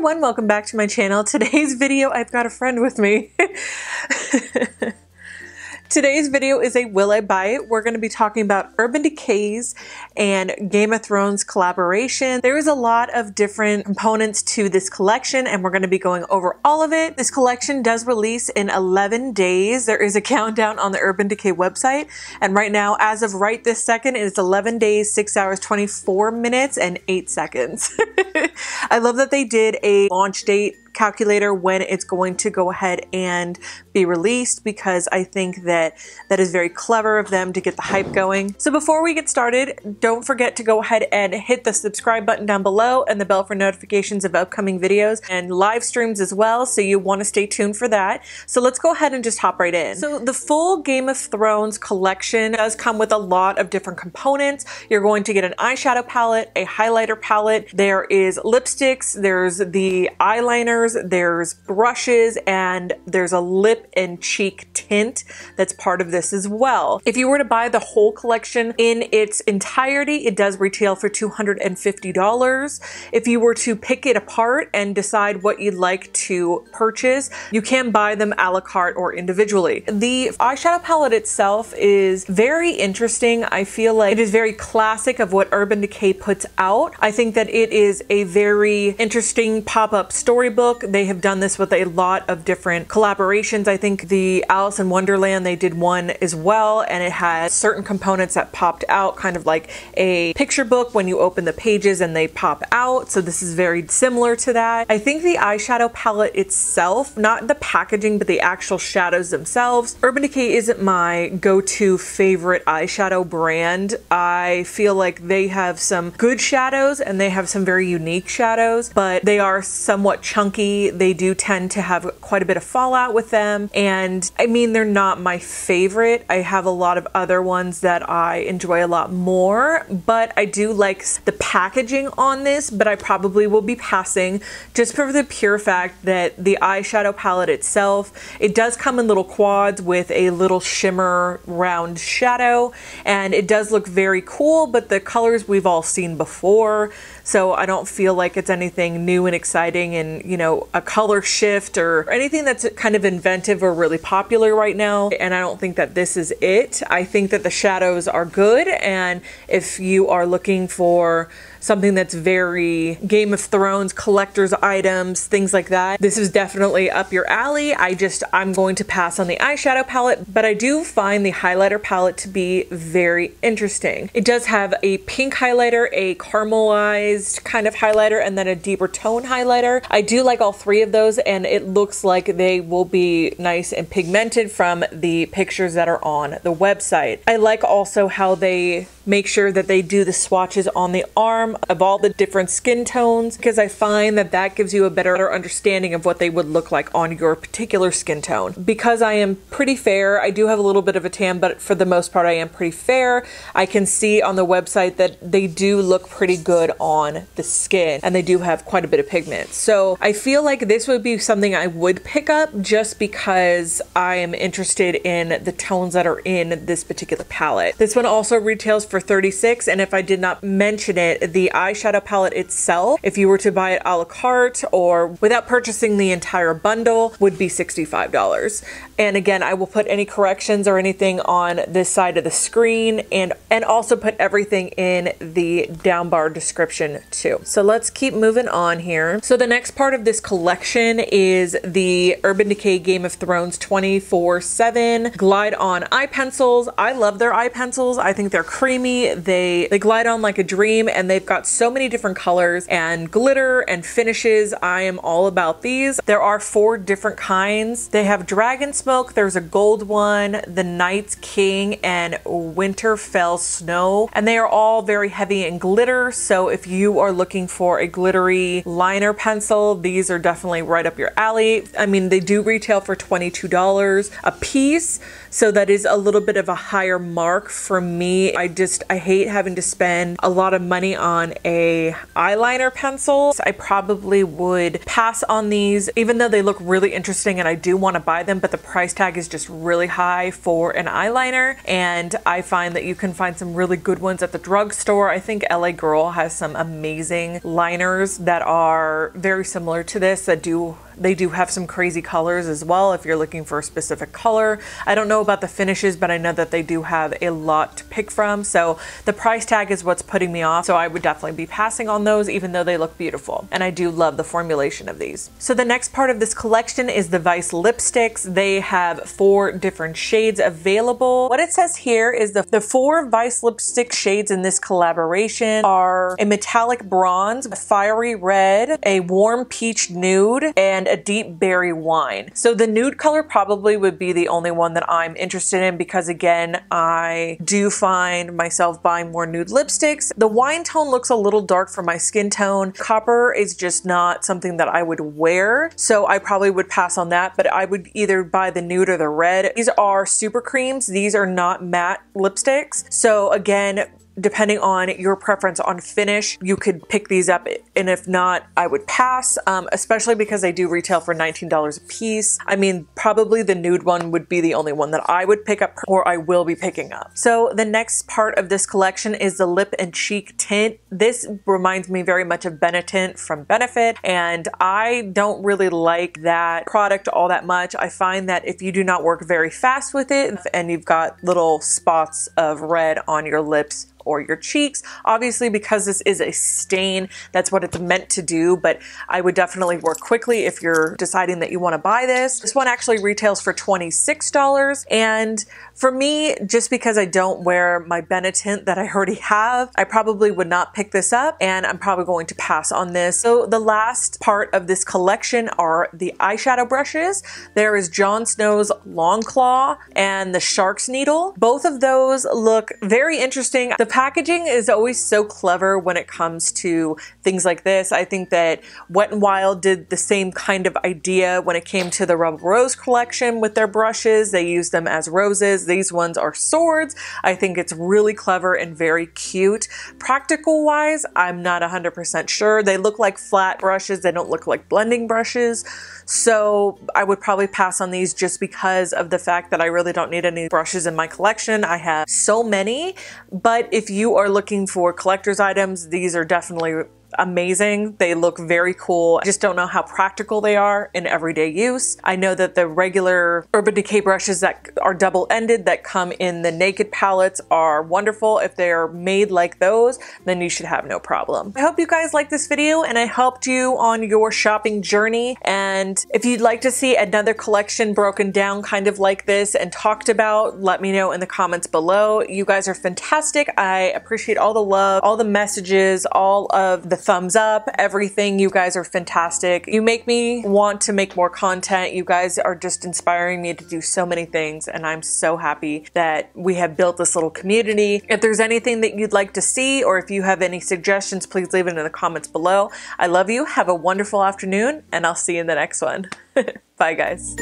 everyone, welcome back to my channel. Today's video, I've got a friend with me. Today's video is a Will I Buy It? We're going to be talking about Urban Decay's and Game of Thrones collaboration. There is a lot of different components to this collection and we're going to be going over all of it. This collection does release in 11 days. There is a countdown on the Urban Decay website, and right now, as of right this second, it's 11 days, 6 hours, 24 minutes, and 8 seconds. I love that they did a launch date calculator when it's going to go ahead and be released, because I think that is very clever of them to get the hype going. So before we get started, don't forget to go ahead and hit the subscribe button down below and the bell for notifications of upcoming videos and live streams as well, so you want to stay tuned for that. So let's go ahead and just hop right in. So the full Game of Thrones collection does come with a lot of different components. You're going to get an eyeshadow palette, a highlighter palette, there is lipsticks, there's the eyeliners, there's brushes, and there's a lip and cheek tint that's part of this as well. If you were to buy the whole collection in its entirety, it does retail for $250. If you were to pick it apart and decide what you'd like to purchase, you can buy them a la carte or individually. The eyeshadow palette itself is very interesting. I feel like it is very classic of what Urban Decay puts out. I think that it is a very interesting pop-up storybook. They have done this with a lot of different collaborations. I think the Alice in Wonderland, they did one as well, and it had certain components that popped out, kind of like a picture book when you open the pages and they pop out. So this is very similar to that. I think the eyeshadow palette itself, not the packaging, but the actual shadows themselves. Urban Decay isn't my go-to favorite eyeshadow brand. I feel like they have some good shadows and they have some very unique shadows, but they are somewhat chunky. They do tend to have quite a bit of fallout with them, and I mean, they're not my favorite. I have a lot of other ones that I enjoy a lot more, but I do like the packaging on this, but I probably will be passing just for the pure fact that the eyeshadow palette itself, it does come in little quads with a little shimmer round shadow, and it does look very cool, but the colors we've all seen before, so I don't feel like it's anything new and exciting and, you know, a color shift or anything that's kind of inventive or really popular right now. And I don't think that this is it. I think that the shadows are good, and if you are looking for something that's very Game of Thrones collector's items, things like that, this is definitely up your alley. I'm going to pass on the eyeshadow palette, but I do find the highlighter palette to be very interesting. It does have a pink highlighter, a caramelized kind of highlighter, and then a deeper tone highlighter. I do like all three of those, and it looks like they will be nice and pigmented from the pictures that are on the website. I like also how they make sure that they do the swatches on the arm of all the different skin tones, because I find that that gives you a better understanding of what they would look like on your particular skin tone. Because I am pretty fair, I do have a little bit of a tan, but for the most part I am pretty fair. I can see on the website that they do look pretty good on the skin, and they do have quite a bit of pigment. So I feel like this would be something I would pick up just because I am interested in the tones that are in this particular palette. This one also retails for $36, and if I did not mention it, the eyeshadow palette itself, if you were to buy it a la carte or without purchasing the entire bundle, would be $65. And again, I will put any corrections or anything on this side of the screen, and also put everything in the down bar description too. So let's keep moving on here. So the next part of this collection is the Urban Decay Game of Thrones 24/7 Glide On eye pencils. I love their eye pencils. I think they're creamy. They glide on like a dream, and they've got so many different colors and glitter and finishes. I am all about these. There are 4 different kinds. They have Dragon Smoke, there's a gold one, the Night's King, and Winterfell Snow, and they are all very heavy in glitter. So if you are looking for a glittery liner pencil, these are definitely right up your alley. I mean, they do retail for $22 a piece, so that is a little bit of a higher mark for me. I just most. I hate having to spend a lot of money on a eyeliner pencil. I probably would pass on these, even though they look really interesting and I do want to buy them, but the price tag is just really high for an eyeliner. And I find that you can find some really good ones at the drugstore. I think LA Girl has some amazing liners that are very similar to this, they do have some crazy colors as well if you're looking for a specific color. I don't know about the finishes, but I know that they do have a lot to pick from. So the price tag is what's putting me off. So I would definitely be passing on those, even though they look beautiful. And I do love the formulation of these. So the next part of this collection is the Vice lipsticks. They have 4 different shades available. What it says here is the 4 Vice lipstick shades in this collaboration are a metallic bronze, a fiery red, a warm peach nude, and a deep berry wine. So the nude color probably would be the only one that I'm interested in because, again, I do find myself buying more nude lipsticks. The wine tone looks a little dark for my skin tone. Copper is just not something that I would wear, so I probably would pass on that, but I would either buy the nude or the red. These are super creams. These are not matte lipsticks. So again, depending on your preference on finish, you could pick these up, and if not, I would pass, especially because they do retail for $19 a piece. I mean, probably the nude one would be the only one that I would pick up or I will be picking up. So the next part of this collection is the lip and cheek tint. This reminds me very much of Benetint from Benefit, and I don't really like that product all that much. I find that if you do not work very fast with it and you've got little spots of red on your lips or your cheeks, obviously because this is a stain, that's what it's meant to do, but I would definitely work quickly if you're deciding that you want to buy this. This one actually retails for $26, and for me, just because I don't wear my Benetint that I already have, I probably would not pick this up, and I'm probably going to pass on this. So the last part of this collection are the eyeshadow brushes. There is Jon Snow's Long Claw and the Shark's Needle. Both of those look very interesting. The packaging is always so clever when it comes to things like this. I think that Wet n Wild did the same kind of idea when it came to the Rebel Rose collection with their brushes. They used them as roses. These ones are swords. I think it's really clever and very cute. Practical wise, I'm not 100% sure. They look like flat brushes. They don't look like blending brushes. So I would probably pass on these just because of the fact that I really don't need any brushes in my collection. I have so many, but if you are looking for collector's items, these are definitely amazing. They look very cool. I just don't know how practical they are in everyday use. I know that the regular Urban Decay brushes that are double-ended that come in the Naked palettes are wonderful. If they're made like those, then you should have no problem. I hope you guys liked this video and I helped you on your shopping journey. And if you'd like to see another collection broken down kind of like this and talked about, let me know in the comments below. You guys are fantastic. I appreciate all the love, all the messages, all of the thumbs up, everything. You guys are fantastic. You make me want to make more content. You guys are just inspiring me to do so many things, and I'm so happy that we have built this little community. If there's anything that you'd like to see, or if you have any suggestions, please leave it in the comments below. I love you. Have a wonderful afternoon, and I'll see you in the next one. Bye, guys.